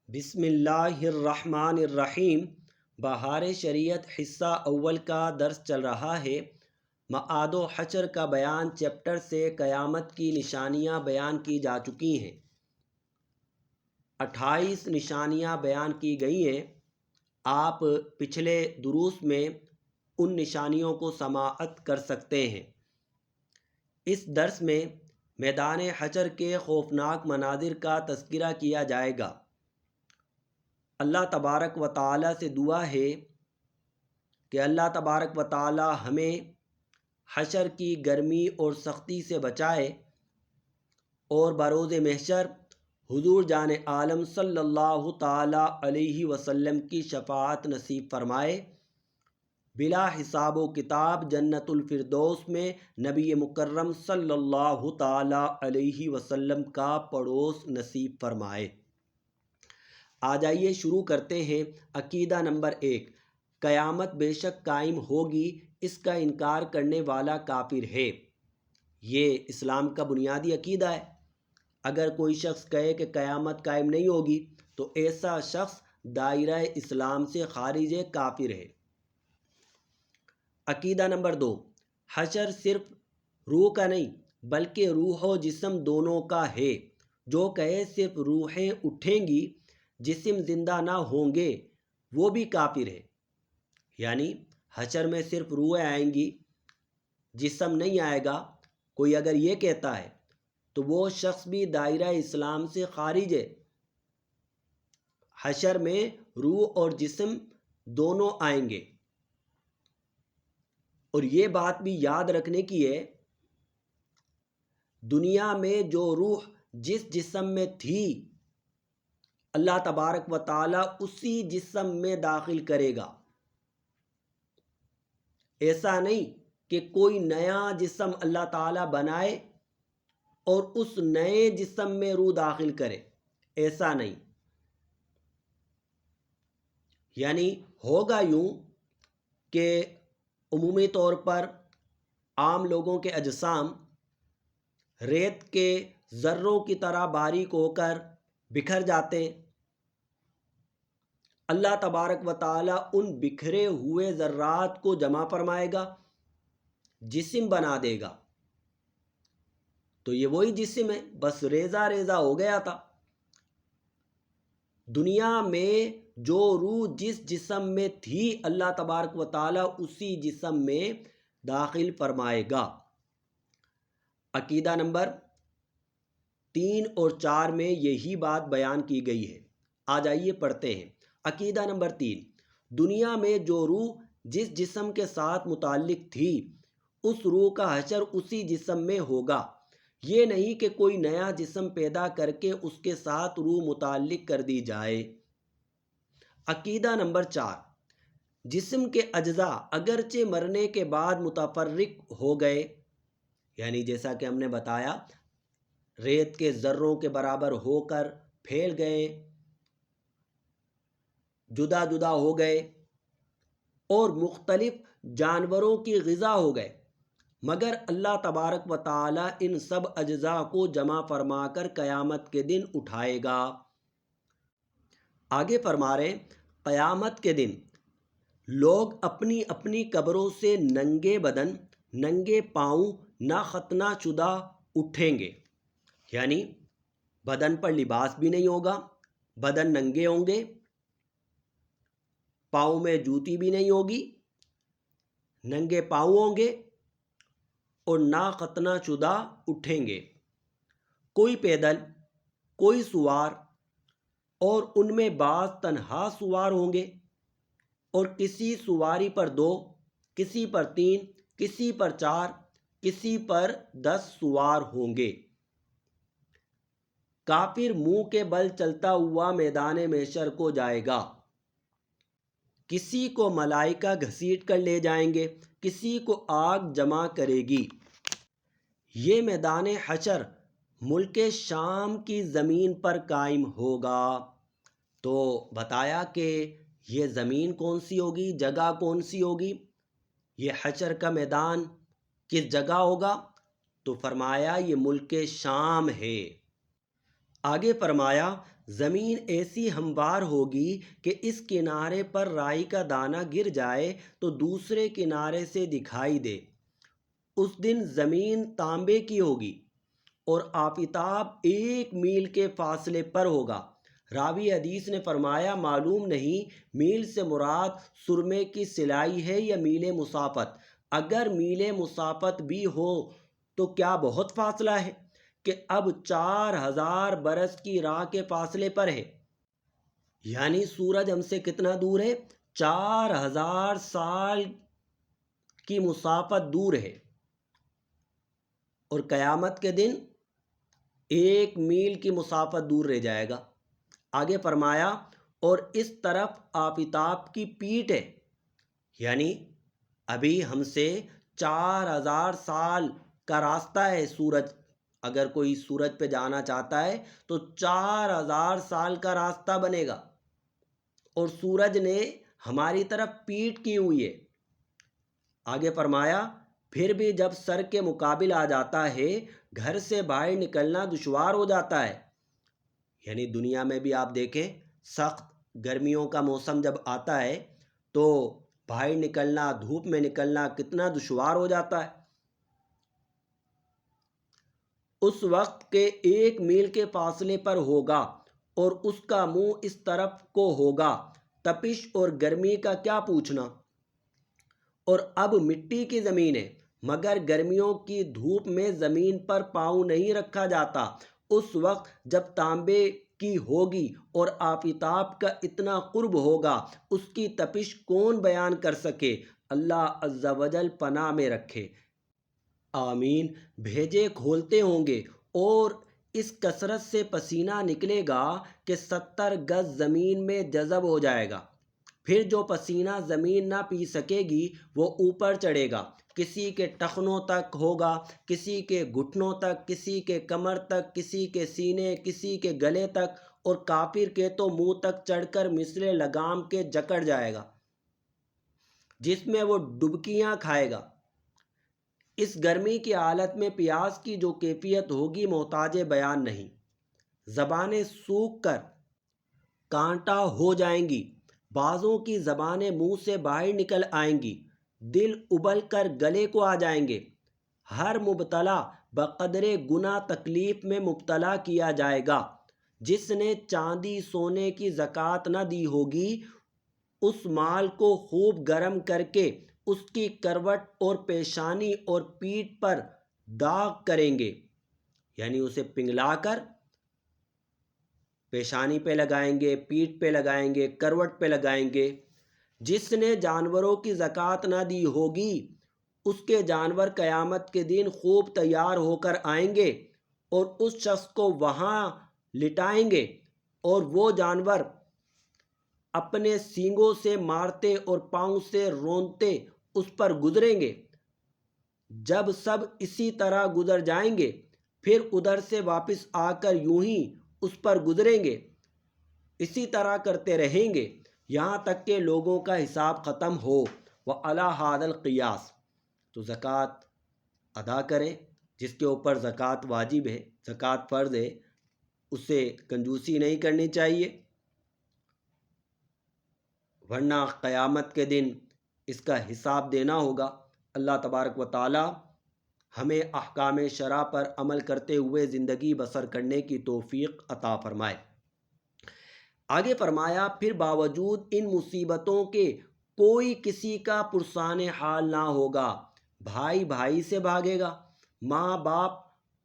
بسم اللہ الرحمن الرحیم۔ بہار شریعت حصہ اول کا درس چل رہا ہے۔ معاد و حشر کا بیان چیپٹر سے قیامت کی نشانیاں بیان کی جا چکی ہیں۔ 28 نشانیاں بیان کی گئی ہیں۔ آپ پچھلے دروس میں ان نشانیوں کو سماعت کر سکتے ہیں۔ اس درس میں میدان حشر کے خوفناک مناظر کا تذکرہ کیا جائے گا۔ اللہ تبارک و تعالیٰ سے دعا ہے کہ اللہ تبارک و تعالیٰ ہمیں حشر کی گرمی اور سختی سے بچائے اور بروز محشر حضور جان عالم صلی اللہ تعالیٰ علیہ وسلم کی شفاعت نصیب فرمائے، بلا حساب و کتاب جنت الفردوس میں نبی مکرم صلی اللہ تعالیٰ علیہ وسلم کا پڑوس نصیب فرمائے۔ آ جائیے شروع کرتے ہیں۔ عقیدہ نمبر 1، قیامت بے شک قائم ہوگی، اس کا انکار کرنے والا کافر ہے۔ یہ اسلام کا بنیادی عقیدہ ہے۔ اگر کوئی شخص کہے کہ قیامت قائم نہیں ہوگی تو ایسا شخص دائرہ اسلام سے خارج کافر ہے۔ عقیدہ نمبر 2، حشر صرف روح کا نہیں بلکہ روح و جسم دونوں کا ہے۔ جو کہے صرف روحیں اٹھیں گی، جسم زندہ نہ ہوں گے، وہ بھی کافر ہے۔ یعنی حشر میں صرف روحیں آئیں گی، جسم نہیں آئے گا۔ کوئی اگر یہ کہتا ہے تو وہ شخص بھی دائرہ اسلام سے خارج ہے۔ حشر میں روح اور جسم دونوں آئیں گے۔ اور یہ بات بھی یاد رکھنے کی ہے، دنیا میں جو روح جس جسم میں تھی، اللہ تبارک و تعالیٰ اسی جسم میں داخل کرے گا۔ ایسا نہیں کہ کوئی نیا جسم اللہ تعالیٰ بنائے اور اس نئے جسم میں روح داخل کرے، ایسا نہیں۔ یعنی ہوگا یوں کہ عمومی طور پر عام لوگوں کے اجسام ریت کے ذروں کی طرح باریک ہو کر بکھر جاتے ہیں۔ اللہ تبارک و تعالیٰ ان بکھرے ہوئے ذرات کو جمع فرمائے گا، جسم بنا دے گا۔ تو یہ وہی جسم ہے، بس ریزہ ریزہ ہو گیا تھا۔ دنیا میں جو روح جس جسم میں تھی، اللہ تبارک و تعالیٰ اسی جسم میں داخل فرمائے گا۔ عقیدہ نمبر 3 اور 4 میں یہی بات بیان کی گئی ہے۔ آ جائیے پڑھتے ہیں۔ عقیدہ نمبر 3، دنیا میں جو روح جس جسم کے ساتھ متعلق تھی، اس روح کا حشر اسی جسم میں ہوگا۔ یہ نہیں کہ کوئی نیا جسم پیدا کر کے اس کے ساتھ روح متعلق کر دی جائے۔ عقیدہ نمبر 4، جسم کے اجزاء اگرچہ مرنے کے بعد متفرق ہو گئے، یعنی جیسا کہ ہم نے بتایا ریت کے ذروں کے برابر ہو کر پھیل گئے، جدا جدا ہو گئے اور مختلف جانوروں کی غذا ہو گئے، مگر اللہ تبارک و تعالیٰ ان سب اجزاء کو جمع فرما کر قیامت کے دن اٹھائے گا۔ آگے فرما رہے ہیں، قیامت کے دن لوگ اپنی اپنی قبروں سے ننگے بدن، ننگے پاؤں، نہ ختنہ شدہ اٹھیں گے۔ یعنی بدن پر لباس بھی نہیں ہوگا، بدن ننگے ہوں گے، پاؤں میں جوتی بھی نہیں ہوگی، ننگے پاؤں ہوں گے اور نا ختنہ شدہ اٹھیں گے۔ کوئی پیدل، کوئی سوار، اور ان میں بعض تنہا سوار ہوں گے، اور کسی سواری پر 2، کسی پر 3، کسی پر 4، کسی پر 10 سوار ہوں گے۔ کافر منہ کے بل چلتا ہوا میدان محشر کو جائے گا۔ کسی کو ملائکہ گھسیٹ کر لے جائیں گے، کسی کو آگ جمع کرے گی۔ یہ میدان حشر ملک شام کی زمین پر قائم ہوگا۔ تو بتایا کہ یہ زمین کون سی ہوگی، جگہ کون سی ہوگی، یہ حشر کا میدان کس جگہ ہوگا؟ تو فرمایا یہ ملک شام ہے۔ آگے فرمایا زمین ایسی ہموار ہوگی کہ اس کنارے پر رائی کا دانہ گر جائے تو دوسرے کنارے سے دکھائی دے۔ اس دن زمین تانبے کی ہوگی اور آفتاب 1 میل کے فاصلے پر ہوگا۔ راوی حدیث نے فرمایا، معلوم نہیں میل سے مراد سرمے کی سلائی ہے یا میل مسافت۔ اگر میل مسافت بھی ہو تو کیا بہت فاصلہ ہے کہ اب 4000 برس کی راہ کے فاصلے پر ہے، یعنی سورج ہم سے کتنا دور ہے؟ 4000 سال کی مسافت دور ہے، اور قیامت کے دن 1 میل کی مسافت دور رہ جائے گا۔ آگے فرمایا، اور اس طرف آفتاب کی پیٹھ ہے، یعنی ابھی ہم سے 4000 سال کا راستہ ہے سورج۔ اگر کوئی سورج پہ جانا چاہتا ہے تو 4000 سال کا راستہ بنے گا، اور سورج نے ہماری طرف پیٹھ کی ہوئی ہے۔ آگے فرمایا، پھر بھی جب سر کے مقابل آ جاتا ہے گھر سے باہر نکلنا دشوار ہو جاتا ہے۔ یعنی دنیا میں بھی آپ دیکھیں، سخت گرمیوں کا موسم جب آتا ہے تو باہر نکلنا، دھوپ میں نکلنا کتنا دشوار ہو جاتا ہے۔ اس وقت کے 1 میل کے فاصلے پر ہوگا اور اس کا منہ اس طرف کو ہوگا۔ تپش اور گرمی کا کیا پوچھنا، اور اب مٹی کی زمین ہے، مگر گرمیوں کی دھوپ میں زمین پر پاؤں نہیں رکھا جاتا۔ اس وقت جب تانبے کی ہوگی اور آفتاب کا اتنا قرب ہوگا، اس کی تپش کون بیان کر سکے؟ اللہ عز و جل پناہ میں رکھے، آمین۔ بھیجے کھولتے ہوں گے اور اس کثرت سے پسینہ نکلے گا کہ 70 گز زمین میں جذب ہو جائے گا۔ پھر جو پسینہ زمین نہ پی سکے گی وہ اوپر چڑھے گا، کسی کے ٹخنوں تک ہوگا، کسی کے گھٹنوں تک، کسی کے کمر تک، کسی کے سینے، کسی کے گلے تک، اور کافر کے تو منہ تک چڑھ کر مثل لگام کے جکڑ جائے گا، جس میں وہ ڈبکیاں کھائے گا۔ اس گرمی کی حالت میں پیاس کی جو کیفیت ہوگی محتاج بیان نہیں۔ زبانیں سوکھ کر کانٹا ہو جائیں گی، بعضوں کی زبانیں منہ سے باہر نکل آئیں گی، دل ابل کر گلے کو آ جائیں گے۔ ہر مبتلا بقدر گناہ تکلیف میں مبتلا کیا جائے گا۔ جس نے چاندی سونے کی زکوٰۃ نہ دی ہوگی، اس مال کو خوب گرم کر کے اس کی کروٹ اور پیشانی اور پیٹھ پر داغ کریں گے، یعنی اسے پنگلا کر پیشانی پہ لگائیں گے، پیٹھ پہ لگائیں گے، کروٹ پہ لگائیں گے۔ جس نے جانوروں کی زکوٰۃ نہ دی ہوگی، اس کے جانور قیامت کے دن خوب تیار ہو کر آئیں گے اور اس شخص کو وہاں لٹائیں گے، اور وہ جانور اپنے سینگوں سے مارتے اور پاؤں سے رونتے اس پر گزریں گے۔ جب سب اسی طرح گزر جائیں گے، پھر ادھر سے واپس آ کر یوں ہی اس پر گزریں گے، اسی طرح کرتے رہیں گے یہاں تک کہ لوگوں کا حساب ختم ہو۔ وَعَلَىٰ هَٰذَا الْقِيَاسِ، تو زکوٰۃ ادا کریں، جس کے اوپر زکوٰۃ واجب ہے، زکوٰۃ فرض ہے، اسے کنجوسی نہیں کرنی چاہیے، ورنہ قیامت کے دن اس کا حساب دینا ہوگا۔ اللہ تبارک و تعالی ہمیں احکام شرع پر عمل کرتے ہوئے زندگی بسر کرنے کی توفیق عطا فرمائے۔ آگے فرمایا، پھر باوجود ان مصیبتوں کے کوئی کسی کا پرسان حال نہ ہوگا۔ بھائی بھائی سے بھاگے گا، ماں باپ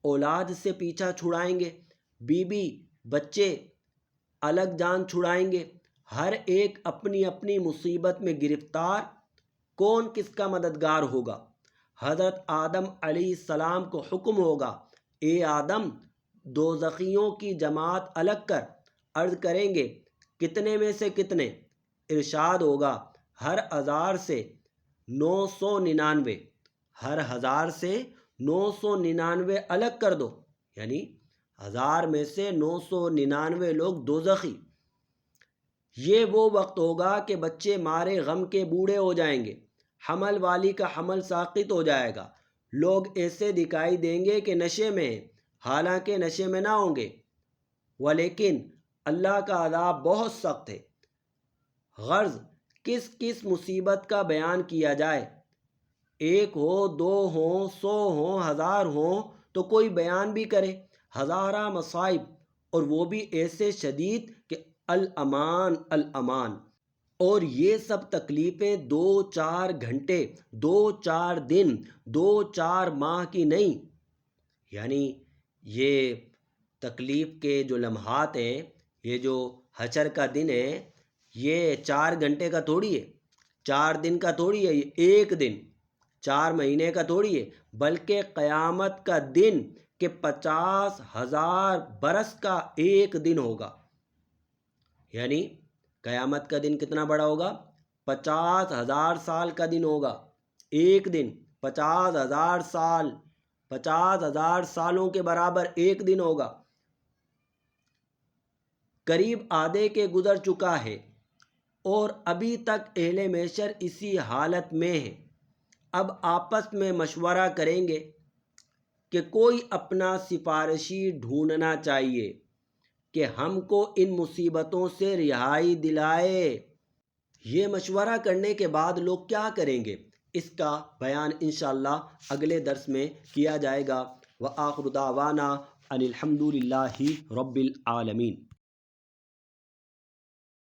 اولاد سے پیچھا چھڑائیں گے، بیوی بچے الگ جان چھڑائیں گے، ہر ایک اپنی اپنی مصیبت میں گرفتار، کون کس کا مددگار ہوگا؟ حضرت آدم علیہ السلام کو حکم ہوگا، اے آدم، دوزخیوں کی جماعت الگ کر۔ عرض کریں گے، کتنے میں سے کتنے؟ ارشاد ہوگا، ہر 1000 سے 999، ہر 1000 سے 999 الگ کر دو، یعنی 1000 میں سے 999 لوگ دوزخی۔ یہ وہ وقت ہوگا کہ بچے مارے غم کے بوڑھے ہو جائیں گے، حمل والی کا حمل ساقط ہو جائے گا، لوگ ایسے دکھائی دیں گے کہ نشے میں ہیں، حالانکہ نشے میں نہ ہوں گے، ولیکن اللہ کا عذاب بہت سخت ہے۔ غرض کس کس مصیبت کا بیان کیا جائے، ایک ہو، دو ہوں، 100 ہوں، 1000 ہوں، تو کوئی بیان بھی کرے۔ ہزارہ مصائب، اور وہ بھی ایسے شدید کہ الامان الامان۔ اور یہ سب تکلیفیں 2-4 گھنٹے، 2-4 دن، 2-4 ماہ کی نہیں، یعنی یہ تکلیف کے جو لمحات ہیں، یہ جو حشر کا دن ہے، یہ 4 گھنٹے کا تھوڑی ہے، 4 دن کا تھوڑی ہے، یہ 1 دن، 4 مہینے کا تھوڑی ہے، بلکہ قیامت کا دن کہ 50,000 برس کا 1 دن ہوگا۔ یعنی قیامت کا دن کتنا بڑا ہوگا؟ 50,000 سال کا دن ہوگا، 1 دن 50,000 سال، 50,000 سالوں کے برابر 1 دن ہوگا۔ قریب آدھے کے گزر چکا ہے اور ابھی تک اہل محشر اسی حالت میں ہے۔ اب آپس میں مشورہ کریں گے کہ کوئی اپنا سفارشی ڈھونڈنا چاہیے کہ ہم کو ان مصیبتوں سے رہائی دلائے۔ یہ مشورہ کرنے کے بعد لوگ کیا کریں گے، اس کا بیان انشاءاللہ اگلے درس میں کیا جائے گا۔ وآخر دعوانا ان الحمد للہ رب العالمین۔